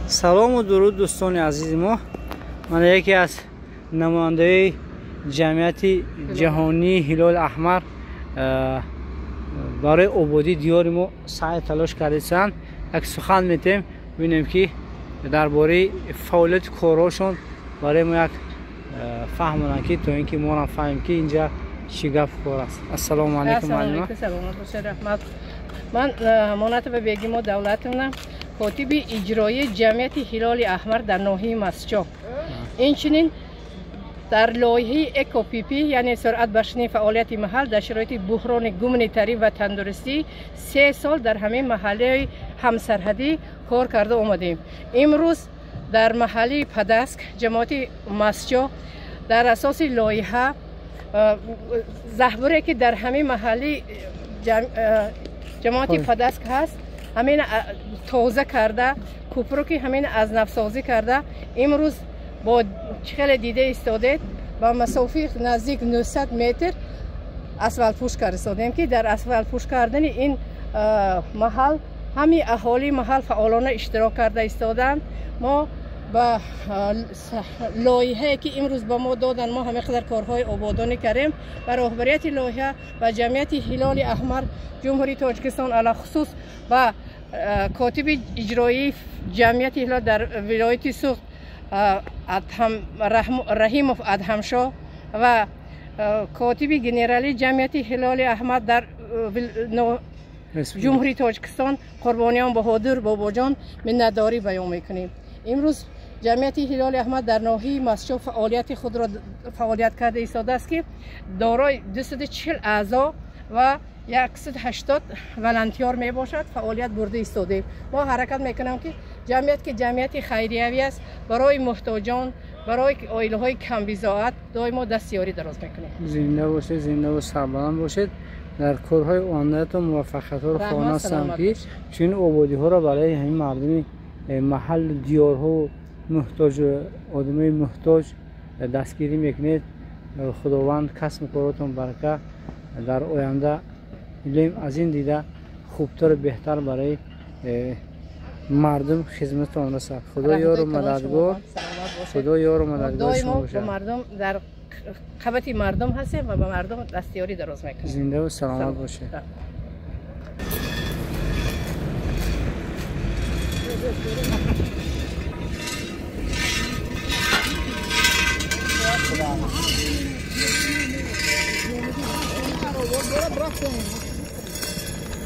سلام و درود دوستان عزیز ما. من یکی از نماینده جمعیت جهانی هلال احمر برای آبادی دیار ما سعی تلاش کردیم. یک سخن میتیم ببینیم که درباره فعالیت کارهاشون برای ما یک فهمونن که تو اینکه ما هم فهمیم که اینجا چی گپ کار است. السلام علیکم معلم. من امانت به بیگی ما دولتمونم، کاتب اجرایی جمعیت هلال احمر در ناحیه مسجد. اینچنین در لایحه اکوپیپی یعنی سرعت بخشنی فعالیت محل در شرایط بحران گومنیتری و تندرستی 3 سال در همه محله همسرحدی کار کرده اومدیم. امروز در محله پدسک جماعت مسجد در اساس لایحه زهبره که در همه محله جماعت پدسک هست همین تازه کرده، کوپرو که همین از نفسازی کرده. امروز با چخل دیده ایستاده با مسافه نزدیک 900 متر اسفالت پوش کردیم که در اسفالت پوش کردن این محل همین اهالی محل فعالانه اشتراک کرده ایستادند. ما با لایحه که امروز به ما دادن ما همه قدر کارهای آبادانی کردیم و رهبریت لایحه و جمعیت هلال احمر جمهوری تاجیکستان علی خصوص و کاتب اجرایی جمعیت هلال در ولایت سوخت رحیموف ادهمشاه و کاتب گنرالی جمعیت هلال احمر در جمهوری تاجیکستان قربانیان بهادر باباجان منتداری بیان میکنیم. امروز جمعیت هلال احمر در ناحیه مسجد فعالیت خود را فعالیت کرده ایستاده است که دارای 240 اعضا و 180 ولنتیار می باشد فعالیت برده ایستاده. ما حرکت میکنیم که جمعیت خیریوی است، برای محتاجان، برای عائله های کم بضاعت دائما دستیاری دراز میکنیم. زنده باشید، زنده و سربلند باشید. در کارهای آینده و موفقیت ها را خواهانستم که چون آبادی ها را برای همین مردم محل دیارها محتاج آدمای محتاج دستگیری میکنید. خداوند کسب کاراتون برکت در آینده می‌لیم از این دیده خوبتر و بهتر برای مردم خدمتتون رسد. خدا یار و مددگار، خدا یار و مددگار شما باشه. مردم در قبط مردم هستیم و به مردم دستیاری دراز میکنیم. زنده و سلامت باشه.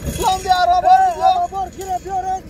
İslam bir araba kire diyoruz.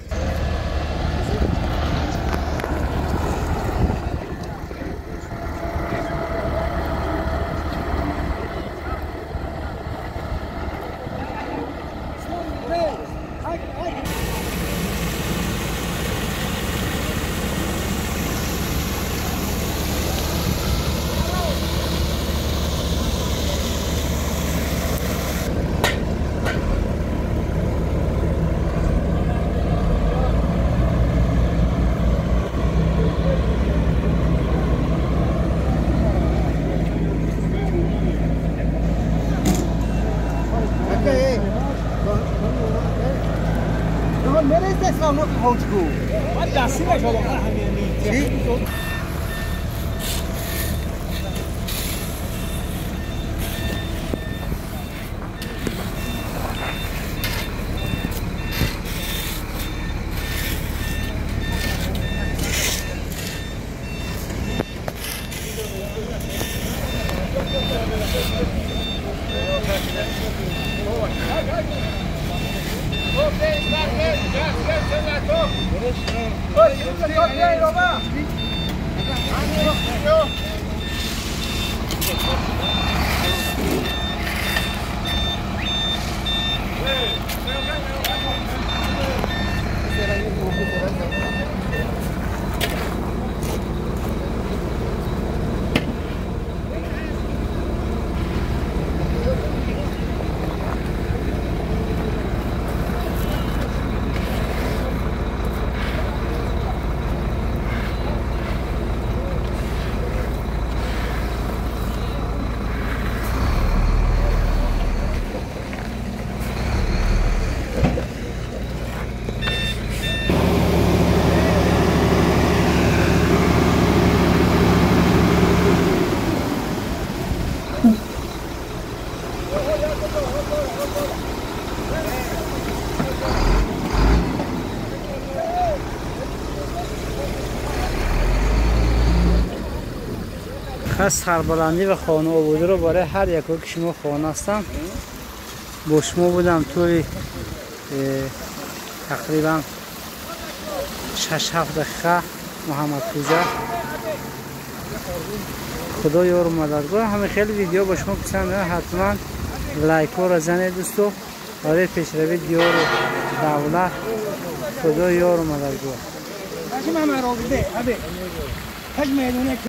پس سربلندی و خانه آبادی رو برای هر یک که شما خانه هستم با شما بودم توی تقریبا 6-7 دقیقه محمد پوجا. خدا یار و مددگار. همه خیلی ویدیو با شما پسند حتما لایک ها را زنید دوستو برای پیشروی دیار و دولت. خدا یار و مددگار.